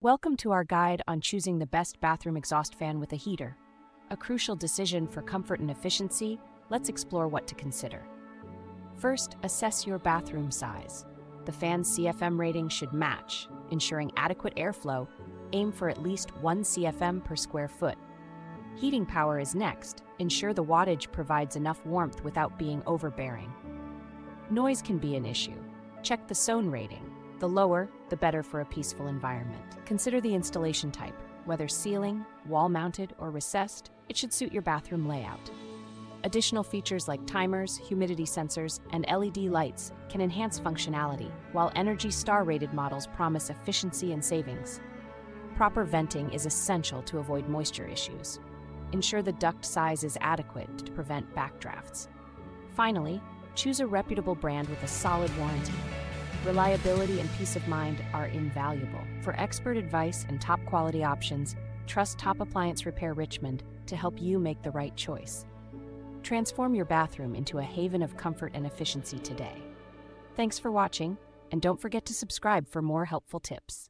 Welcome to our guide on choosing the best bathroom exhaust fan with a heater. A crucial decision for comfort and efficiency. Let's explore what to consider. First, assess your bathroom size. The fan's CFM rating should match, ensuring adequate airflow. Aim for at least 1 CFM per square foot. Heating power is next. Ensure the wattage provides enough warmth without being overbearing. Noise can be an issue. Check the SON rating. The lower, the better for a peaceful environment. Consider the installation type. Whether ceiling, wall-mounted, or recessed, it should suit your bathroom layout. Additional features like timers, humidity sensors, and LED lights can enhance functionality, while Energy Star-rated models promise efficiency and savings. Proper venting is essential to avoid moisture issues. Ensure the duct size is adequate to prevent backdrafts. Finally, choose a reputable brand with a solid warranty. Reliability and peace of mind are invaluable. For expert advice and top quality options, trust Top Appliance Repair Richmond to help you make the right choice. Transform your bathroom into a haven of comfort and efficiency today. Thanks for watching, and don't forget to subscribe for more helpful tips.